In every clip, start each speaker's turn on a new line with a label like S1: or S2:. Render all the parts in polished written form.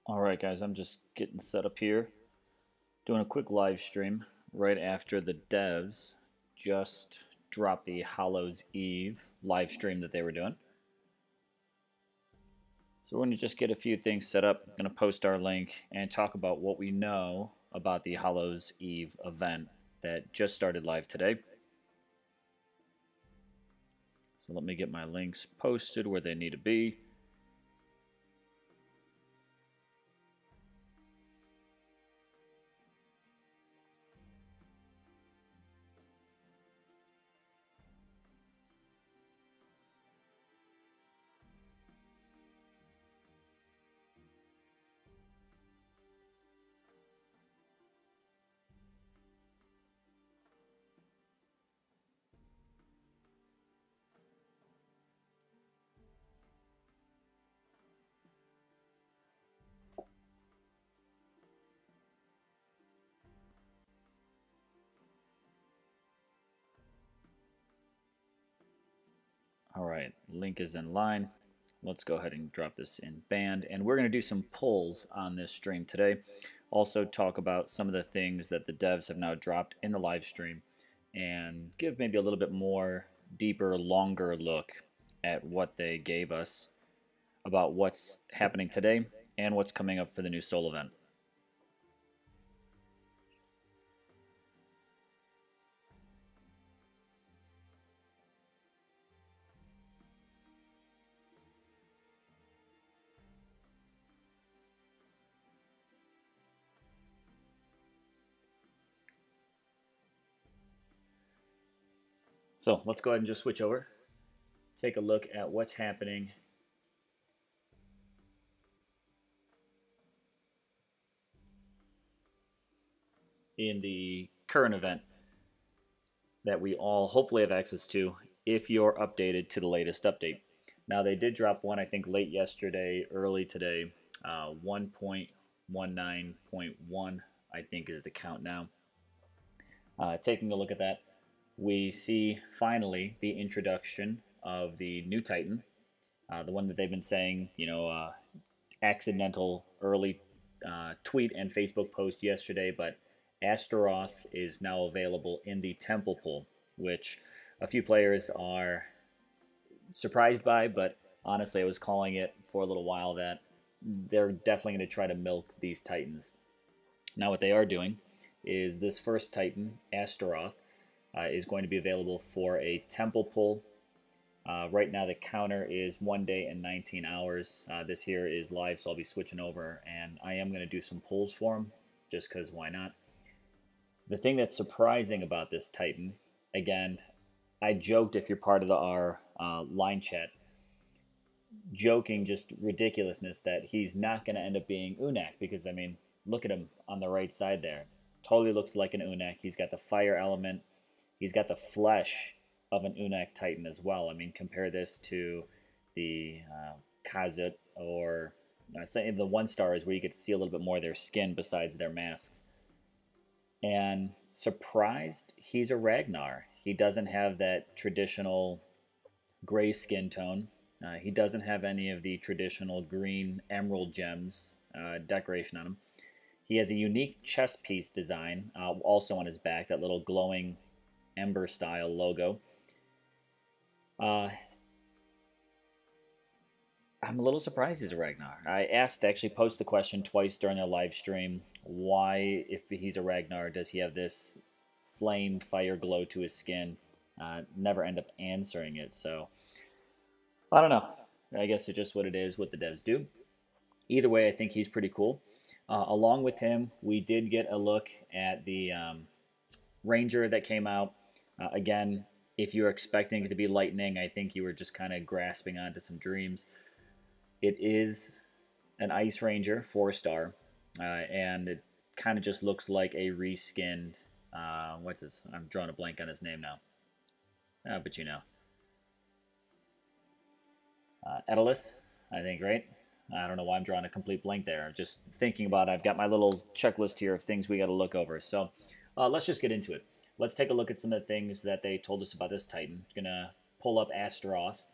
S1: Alright guys, I'm just getting set up here, doing a quick live stream right after the devs just dropped the Hallows Eve live stream that they were doing. So we're going to just get a few things set up. I'm going to post our link and talk about what we know about the Hallows Eve event that just started live today. So let me get my links posted where they need to be. Alright, link is in line. Let's go ahead and drop this in band. And we're going to do some polls on this stream today. Also talk about some of the things that the devs have now dropped in the live stream and give maybe a little bit more deeper, longer look at what they gave us about what's happening today and what's coming up for the new Soul event. So let's go ahead and just switch over. Take a look at what's happening in the current event that we all hopefully have access to if you're updated to the latest update. Now they did drop one, I think, late yesterday, early today. 1.19.1, I think, is the count now. Taking a look at that, we see finally the introduction of the new Titan, the one that they've been saying, accidental early tweet and Facebook post yesterday, but Astaroth is now available in the Temple pool, which a few players are surprised by, but honestly, I was calling it for a little while that they're definitely going to try to milk these Titans. Now, what they are doing is this first Titan, Astaroth, is going to be available for a Temple pull. Right now, the counter is 1 day and 19 hours. This here is live, so I'll be switching over, and I am going to do some pulls for him, just because why not? The thing that's surprising about this Titan, again, I joked if you're part of our line chat, joking just ridiculousness that he's not going to end up being Unak, because, I mean, look at him on the right side there. Totally looks like an Unak. He's got the fire element. He's got the flesh of an Unak Titan as well. I mean, compare this to the Khazut or the 1-stars where you get to see a little bit more of their skin besides their masks. And surprised, he's a Ragnar. He doesn't have that traditional gray skin tone. He doesn't have any of the traditional green emerald gems decoration on him. He has a unique chest piece design, also on his back, that little glowing ember style logo. I'm a little surprised he's a Ragnar. I asked, actually posed the question twice during their live stream, why, if he's a Ragnar, does he have this flame fire glow to his skin? Never end up answering it, so I don't know. I guess it's just what it is, what the devs do. Either way, I think he's pretty cool. Along with him, we did get a look at the Ranger that came out. Again, if you were expecting it to be lightning, I think you were just kind of grasping onto some dreams. It is an Ice Ranger 4-star, and it kind of just looks like a reskinned, what's his, I'm drawing a blank on his name now. But you know. Edelus, I think, right? I don't know why I'm drawing a complete blank there. I'm just thinking about it. I've got my little checklist here of things we got to look over. So let's just get into it. Let's take a look at some of the things that they told us about this Titan. I'm going to pull up Astaroth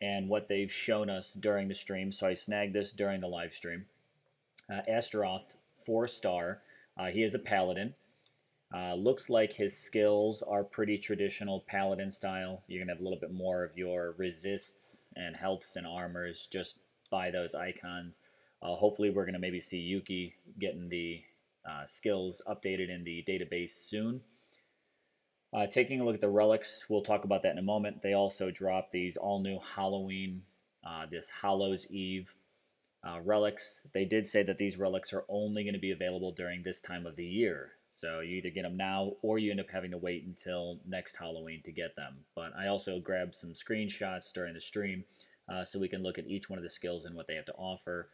S1: and what they've shown us during the stream. So I snagged this during the live stream. Astaroth, 4-star. He is a paladin. Looks like his skills are pretty traditional paladin style. You're going to have a little bit more of your resists and healths and armors just by those icons. Hopefully, we're going to maybe see Yuki getting the skills updated in the database soon. Taking a look at the relics, we'll talk about that in a moment. They also dropped these all new Halloween, this Hallows Eve relics. They did say that these relics are only going to be available during this time of the year. So you either get them now or you end up having to wait until next Halloween to get them. But I also grabbed some screenshots during the stream so we can look at each one of the skills and what they have to offer.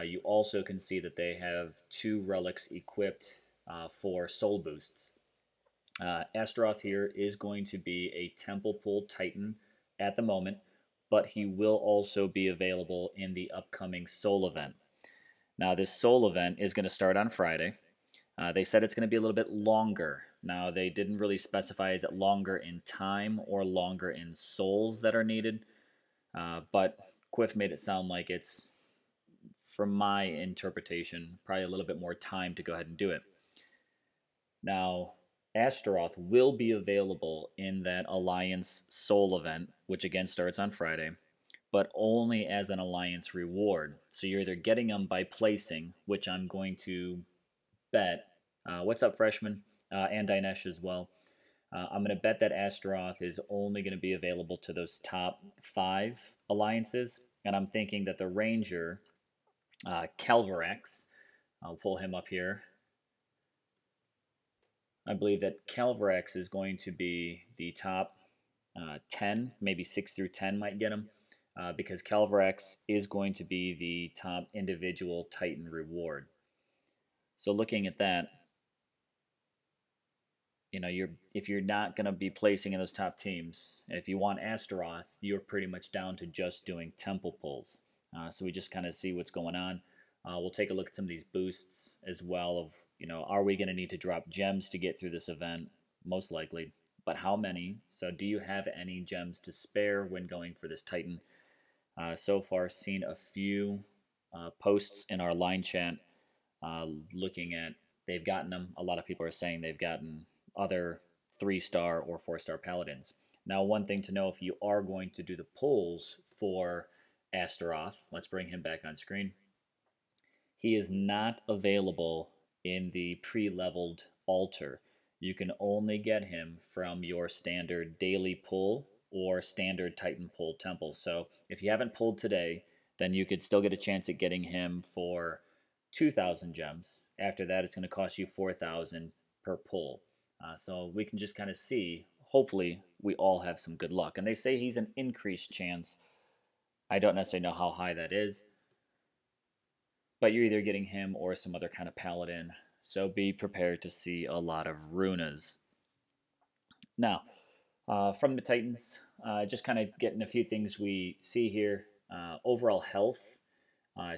S1: You also can see that they have 2 relics equipped for soul boosts. Astaroth here is going to be a Temple Pool Titan at the moment, but he will also be available in the upcoming Soul event. Now, this Soul event is going to start on Friday. They said it's going to be a little bit longer. Now, they didn't really specify is it longer in time or longer in souls that are needed, but Quiff made it sound like it's, from my interpretation, probably a little bit more time to go ahead and do it. Now, Astaroth will be available in that Alliance Soul event, which again starts on Friday, but only as an Alliance reward. So you're either getting them by placing, which I'm going to bet. What's up, freshman? And Dinesh as well. I'm going to bet that Astaroth is only going to be available to those top 5 alliances. And I'm thinking that the Ranger, CALVARAX, I'll pull him up here. I believe that CALVARAX is going to be the top 10, maybe 6 through 10 might get him, because CALVARAX is going to be the top individual Titan reward. So looking at that, if you're not going to be placing in those top teams, if you want Astaroth, you're pretty much down to just doing temple pulls. So we just kind of see what's going on. We'll take a look at some of these boosts as well of, are we going to need to drop gems to get through this event? Most likely. But how many? So do you have any gems to spare when going for this Titan? So far, seen a few posts in our line chat looking at they've gotten them. A lot of people are saying they've gotten other 3-star or 4-star paladins. Now, one thing to know if you are going to do the pulls for Astaroth, let's bring him back on screen. He is not available in the pre-leveled altar. You can only get him from your standard daily pull or standard Titan pull temple. So if you haven't pulled today, then you could still get a chance at getting him for 2,000 gems. After that, it's going to cost you 4,000 per pull. So we can just kind of see, hopefully, we all have some good luck. And they say he's an increased chance. I don't necessarily know how high that is, but you're either getting him or some other kind of paladin. So be prepared to see a lot of runas. Now, from the Titans, just kind of getting a few things we see here. Overall health,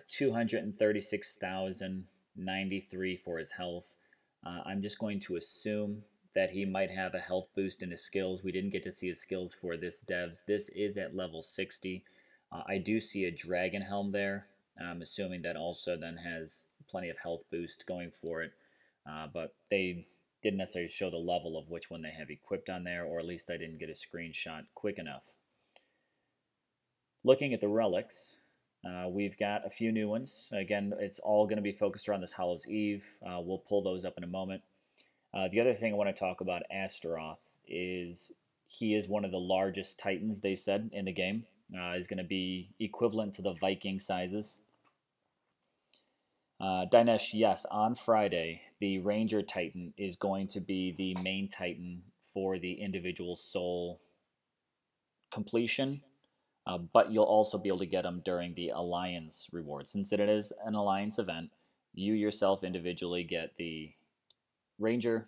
S1: 236,093 for his health. I'm just going to assume that he might have a health boost in his skills. We didn't get to see his skills for this devs. This is at level 60. I do see a dragon helm there. I'm assuming that also then has plenty of health boost going for it. But they didn't necessarily show the level of which one they have equipped on there, or at least I didn't get a screenshot quick enough. Looking at the relics, we've got a few new ones. Again, it's all going to be focused around this Hallows Eve. We'll pull those up in a moment. The other thing I want to talk about Astaroth is he is one of the largest Titans, they said, in the game. He's going to be equivalent to the Viking sizes. Dinesh, yes, on Friday, the Ranger Titan is going to be the main Titan for the individual soul completion. But you'll also be able to get them during the Alliance reward. Since it is an Alliance event, you yourself individually get the Ranger,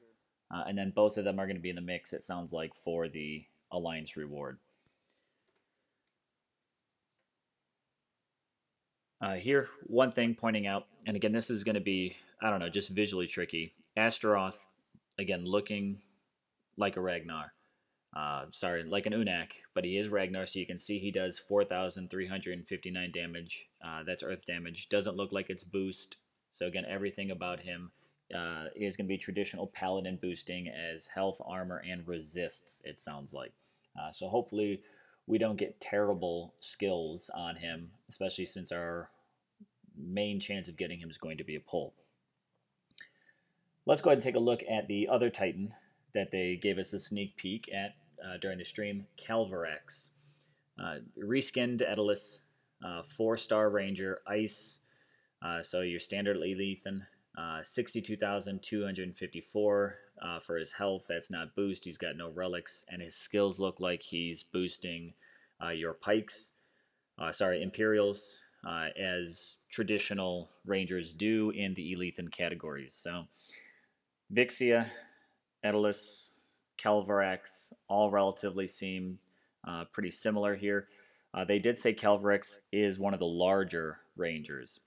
S1: and then both of them are going to be in the mix, it sounds like, for the Alliance reward. Here, one thing pointing out, and again, this is going to be, I don't know, just visually tricky. Astaroth, again, looking like a Ragnar. Sorry, like an Unak, but he is Ragnar, so you can see he does 4,359 damage. That's earth damage. Doesn't look like it's boost So again, everything about him is going to be traditional paladin boosting as health, armor, and resists, it sounds like. So hopefully we don't get terrible skills on him, especially since our main chance of getting him is going to be a pull. Let's go ahead and take a look at the other Titan that they gave us a sneak peek at during the stream, CALVARAX. Reskinned Daedalus, 4-star Ranger, Ice, so your standard Lethan, 62,254 for his health. That's not boost. He's got no relics, and his skills look like he's boosting your pikes, Imperials, as traditional Rangers do in the Lethan categories. So Vixia, Daedalus, CALVARAX, all relatively seem pretty similar here. They did say CALVARAX is one of the larger Rangers.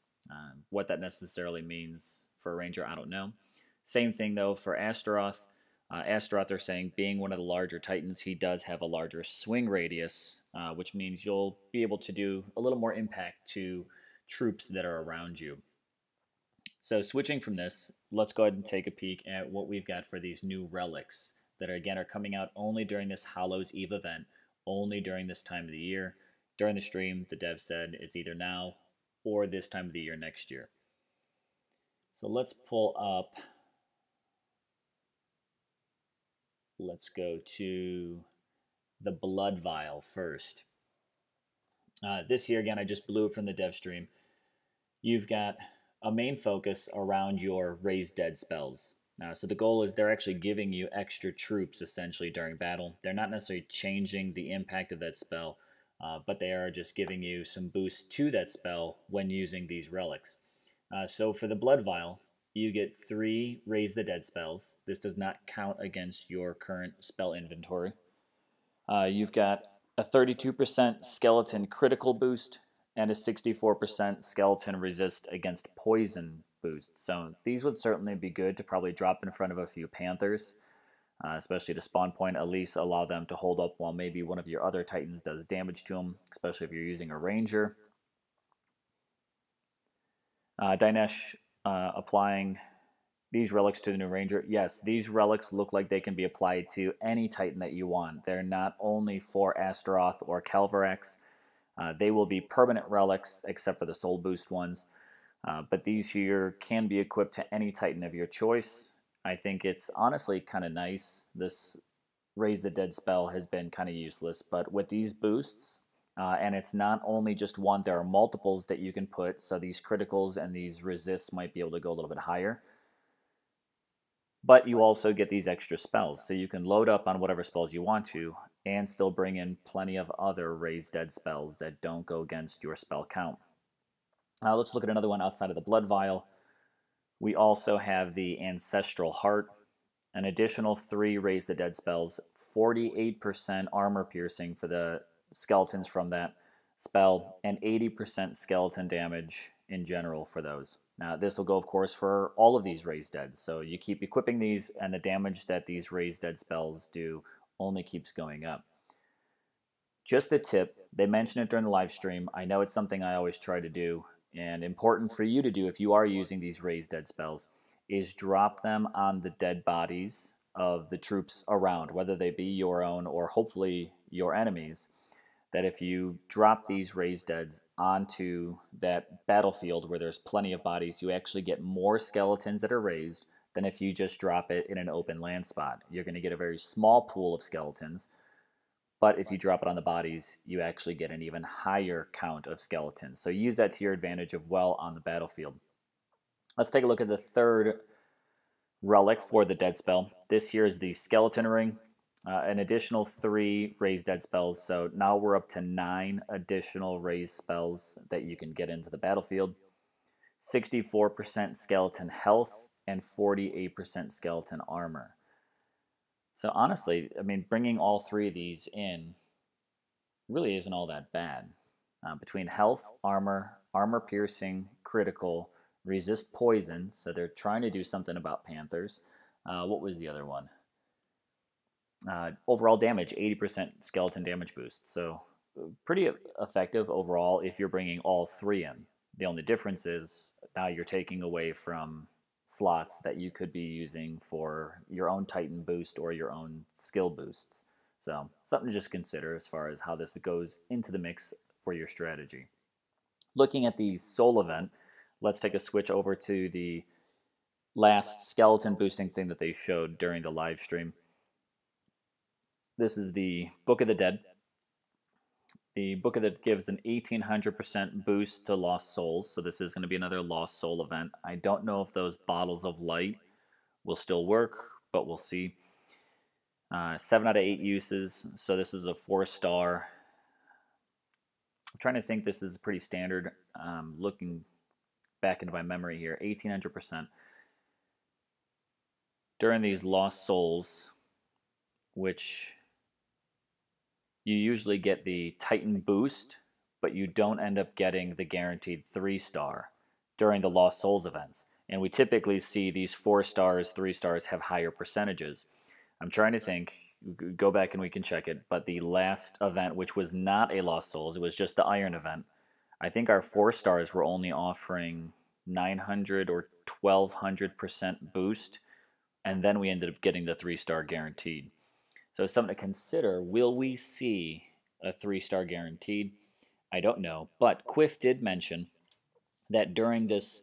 S1: What that necessarily means for a Ranger, I don't know. Same thing, though, for Astaroth. Astaroth, they're saying, being one of the larger Titans, he does have a larger swing radius, which means you'll be able to do a little more impact to troops that are around you. So switching from this, let's go ahead and take a peek at what we've got for these new relics that are coming out only during this Hallows Eve event, only during this time of the year. During the stream, the dev said it's either now or this time of the year next year. So let's pull up. Let's go to the Blood Vial first. This here, again, I just blew it from the dev stream. You've got a main focus around your Raise Dead spells. So the goal is they're actually giving you extra troops essentially during battle. They're not necessarily changing the impact of that spell, but they are just giving you some boost to that spell when using these relics. So for the Blood Vial, you get 3 Raise the Dead spells. This does not count against your current spell inventory. You've got a 32% skeleton critical boost and a 64% skeleton resist against poison boost. So these would certainly be good to probably drop in front of a few Panthers, especially to spawn point, at least allow them to hold up while maybe one of your other Titans does damage to them, especially if you're using a Ranger. Dinesh applying these relics to the new Ranger. Yes, these relics look like they can be applied to any Titan that you want. They're not only for Astaroth or CALVARAX. They will be permanent relics, except for the soul boost ones. But these here can be equipped to any Titan of your choice. I think it's honestly kind of nice. This Raise the Dead spell has been kind of useless, but with these boosts, and it's not only just one, there are multiples that you can put, so these criticals and these resists might be able to go a little bit higher. But you also get these extra spells, so you can load up on whatever spells you want to and still bring in plenty of other Raise Dead spells that don't go against your spell count. Let's look at another one outside of the Blood Vial. We also have the Ancestral Heart, an additional 3 Raise the Dead spells, 48% armor piercing for the skeletons from that spell, and 80% skeleton damage in general for those. Now, this will go, of course, for all of these Raise Dead. So you keep equipping these, and the damage that these Raise Dead spells do only keeps going up. Just a tip, they mentioned it during the live stream. I know it's something I always try to do, and important for you to do if you are using these Raise Dead spells, is drop them on the dead bodies of the troops around, whether they be your own or hopefully your enemies. That if you drop these Raise Deads onto that battlefield where there's plenty of bodies, you actually get more skeletons that are raised than if you just drop it in an open land spot. You're going to get a very small pool of skeletons, but if you drop it on the bodies, you actually get an even higher count of skeletons. So use that to your advantage of well on the battlefield. Let's take a look at the third relic for the dead spell. This here is the Skeleton Ring. An additional 3 Raise Dead spells, so now we're up to 9 additional raise spells that you can get into the battlefield. 64% skeleton health and 48% skeleton armor. So honestly, I mean, bringing all 3 of these in really isn't all that bad. Between health, armor, armor piercing, critical, resist poison, so they're trying to do something about Panthers. What was the other one? Overall damage, 80% skeleton damage boost. So pretty effective overall if you're bringing all 3 in. The only difference is now you're taking away from slots that you could be using for your own Titan boost or your own skill boosts. So something to just consider as far as how this goes into the mix for your strategy. Looking at the soul event, let's take a switch over to the last skeleton boosting thing that they showed during the live stream. This is the Book of the Dead. The Book of the Dead gives an 1800% boost to Lost Souls, so this is going to be another Lost Soul event. I don't know if those bottles of light will still work, but we'll see. 7 out of 8 uses, so this is a 4-star. I'm trying to think, this is pretty standard. Looking back into my memory here, 1800%. During these Lost Souls, which you usually get the Titan boost, but you don't end up getting the guaranteed 3-star during the Lost Souls events. And we typically see these 4 stars, 3 stars have higher percentages. I'm trying to think, go back and we can check it, but the last event, which was not a Lost Souls, it was just the Iron event, I think our 4 stars were only offering 900 or 1200% boost, and then we ended up getting the 3-star guaranteed. So it's something to consider. Will we see a 3-star guaranteed? I don't know, but Quiff did mention that during this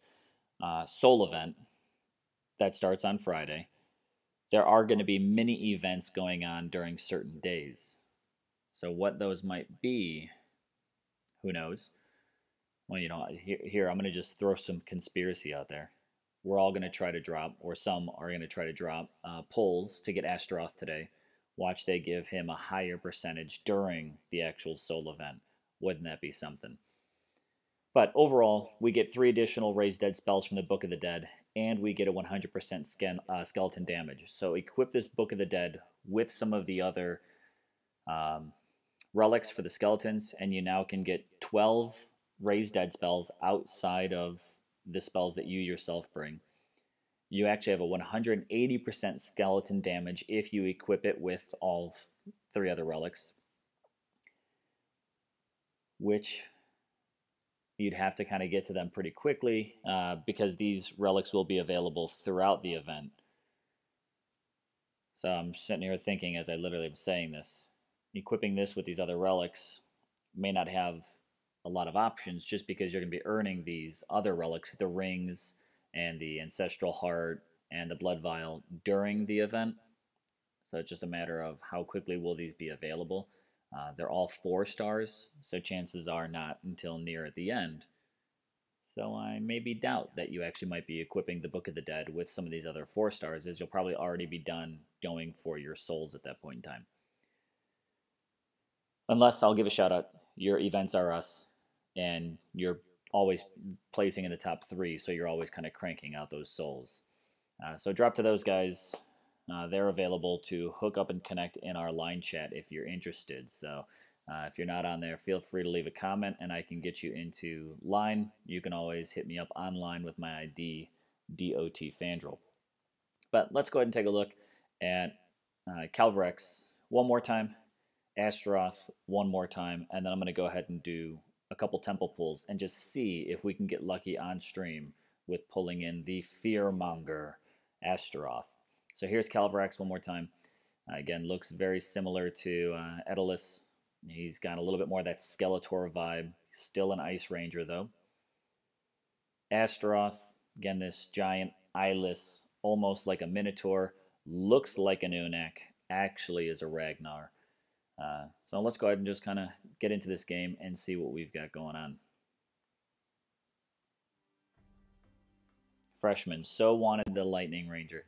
S1: Soul event that starts on Friday, there are going to be mini events going on during certain days. So what those might be, who knows? Well, you know, here I'm going to just throw some conspiracy out there. We're all going to try to drop, or some are going to try to drop pulls to get Astaroth today. Watch they give him a higher percentage during the actual soul event. Wouldn't that be something? But overall, we get 3 additional Raised Dead spells from the Book of the Dead, and we get a 100% skeleton damage. So equip this Book of the Dead with some of the other relics for the skeletons, and you now can get 12 Raised Dead spells outside of the spells that you yourself bring. You actually have a 180% skeleton damage if you equip it with all 3 other relics, which you'd have to kind of get to them pretty quickly because these relics will be available throughout the event. So I'm sitting here thinking as I literally am saying this, equipping this with these other relics may not have a lot of options just because you're going to be earning these other relics, the rings and the Ancestral Heart and the Blood Vial during the event. So it's just a matter of how quickly will these be available. They're all 4 stars, so chances are not until near at the end. So I maybe doubt that you actually might be equipping the Book of the Dead with some of these other 4 stars, as you'll probably already be done going for your souls at that point in time. Unless, I'll give a shout out, your events are us, and you're always placing in the top 3, so you're always kind of cranking out those souls. So drop to those guys. They're available to hook up and connect in our line chat if you're interested. So if you're not on there, feel free to leave a comment and I can get you into line. You can always hit me up online with my ID, DOT Fandrel. But let's go ahead and take a look at CALVARAX one more time, Astaroth one more time, and then I'm going to go ahead and do a couple temple pulls and just see if we can get lucky on stream with pulling in the Fearmonger Astaroth. So here's CALVARAX one more time. Again, looks very similar to Daedalus. He's got a little bit more of that Skeletor vibe. Still an Ice Ranger, though. Astaroth, again, this giant eyeless, almost like a Minotaur. Looks like an Unak. Actually is a Ragnar. So let's go ahead and just kind of get into this game and see what we've got going on. Freshman, so wanted the Lightning Ranger.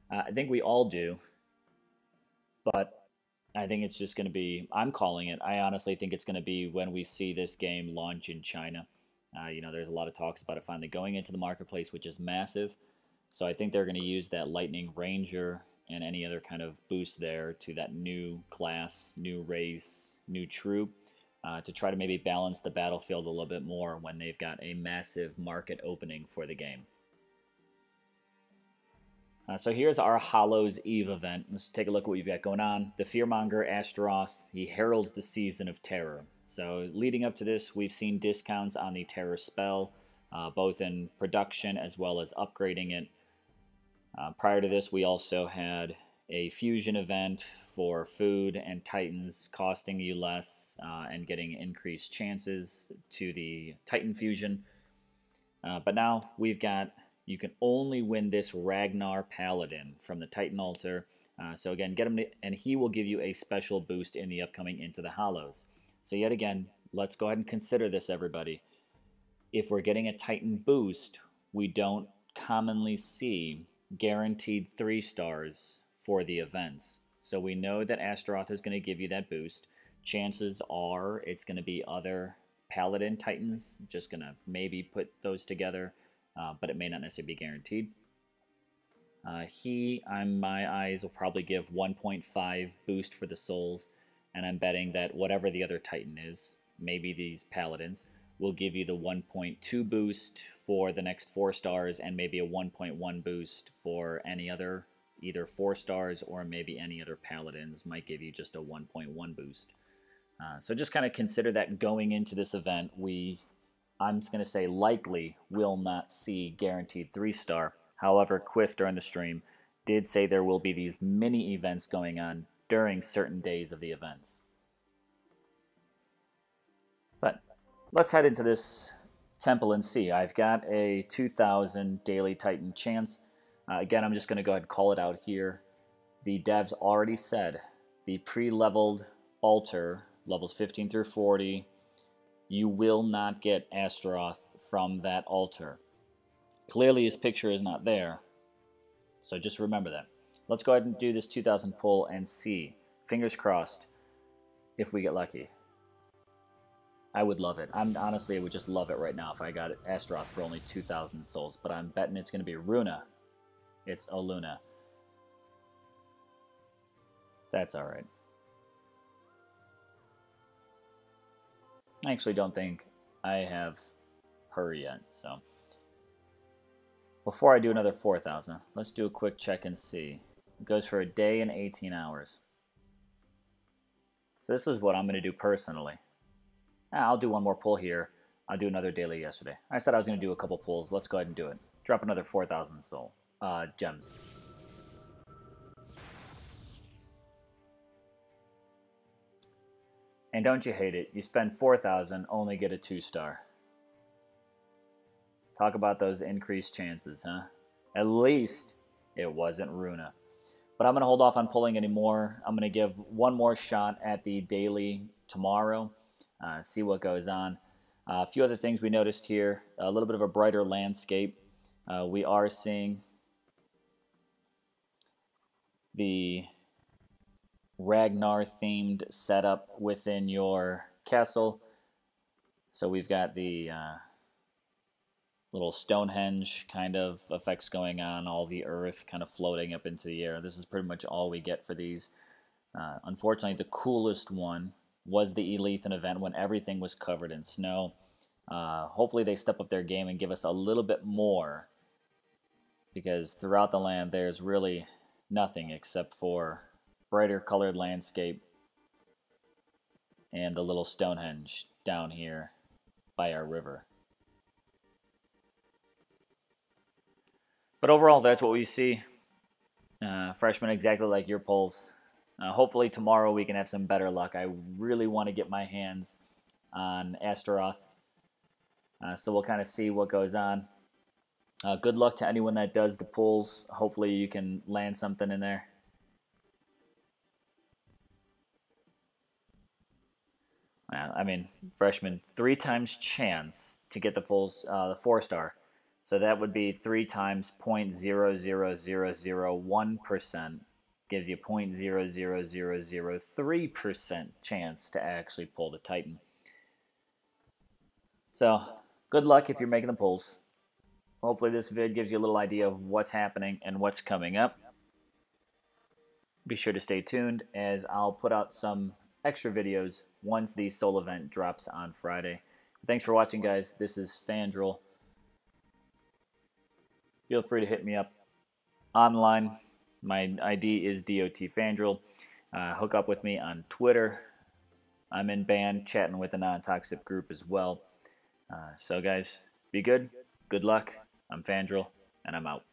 S1: I think we all do, but I think it's just going to be, I'm calling it, I honestly think it's going to be when we see this game launch in China. You know, there's a lot of talks about it finally going into the marketplace, which is massive. So I think they're going to use that Lightning Ranger and any other kind of boost there to that new class, new race, new troop to try to maybe balance the battlefield a little bit more when they've got a massive market opening for the game. So here's our Hallows Eve event. Let's take a look at what we've got going on. The Fearmonger Astaroth, he heralds the season of terror. So leading up to this, we've seen discounts on the terror spell. both in production as well as upgrading it. Prior to this, we also had a fusion event for food and titans costing you less and getting increased chances to the titan fusion. But now we've got, you can only win this Ragnar Paladin from the Titan altar. So again, get him and he will give you a special boost in the upcoming Into the Hallows. So yet again, let's go ahead and consider this, everybody. If we're getting a Titan boost, we don't commonly see guaranteed 3 stars for the events. So we know that Astaroth is going to give you that boost. Chances are it's going to be other Paladin Titans, just going to maybe put those together, but it may not necessarily be guaranteed. He, on my eyes, will probably give 1.5 boost for the souls, and I'm betting that whatever the other Titan is, maybe these Paladins, will give you the 1.2 boost for the next 4 stars, and maybe a 1.1 boost for any other, either 4 stars or maybe any other Paladins might give you just a 1.1 boost. So just kind of consider that going into this event. I'm just going to say likely will not see guaranteed 3-star. However, Quiff during the stream did say there will be these mini events going on during certain days of the events. But let's head into this temple and see. I've got a 2,000 daily Titan chance. Again, I'm just going to go ahead and call it out here. The devs already said the pre-leveled altar, levels 15 through 40, you will not get Astaroth from that altar. Clearly his picture is not there, so just remember that. Let's go ahead and do this 2,000 pull and see. Fingers crossed if we get lucky. I would love it. Honestly, I would just love it right now if I got Astaroth for only 2,000 souls, but I'm betting it's going to be Runa. It's Oluna. That's alright. I actually don't think I have her yet, so. Before I do another 4,000, let's do a quick check and see. It goes for a day and 18 hours. So this is what I'm going to do personally. I'll do one more pull here. I'll do another daily yesterday. I said I was going to do a couple pulls. Let's go ahead and do it. Drop another 4,000 soul gems. And don't you hate it? You spend 4,000, only get a 2-star. Talk about those increased chances, huh? At least it wasn't Runa. But I'm going to hold off on pulling any more. I'm going to give one more shot at the daily tomorrow. See what goes on. A few other things we noticed here. A little bit of a brighter landscape. We are seeing the Ragnar-themed setup within your castle. So we've got the little Stonehenge kind of effects going on, all the earth kind of floating up into the air. This is pretty much all we get for these. Unfortunately, the coolest one was the Elethan event when everything was covered in snow. Hopefully they step up their game and give us a little bit more, because throughout the land there's really nothing except for brighter colored landscape and the little Stonehenge down here by our river. But overall, that's what we see. Freshmen, exactly like your polls. Hopefully tomorrow we can have some better luck. I really want to get my hands on Astaroth. So we'll kind of see what goes on. Good luck to anyone that does the pulls. Hopefully you can land something in there. I mean, freshman, 3 times chance to get the full, the 4-star. So that would be 3 times 0.00001%. Gives you 0.00003% chance to actually pull the Titan. So, good luck if you're making the pulls. Hopefully this vid gives you a little idea of what's happening and what's coming up. Be sure to stay tuned, as I'll put out some extra videos once the Soul event drops on Friday. Thanks for watching, guys. This is Fandral. Feel free to hit me up online. My ID is DOTFandral. Hook up with me on Twitter. I'm in band chatting with the non-toxic group as well. So guys, be good. Good luck. I'm Fandril, and I'm out.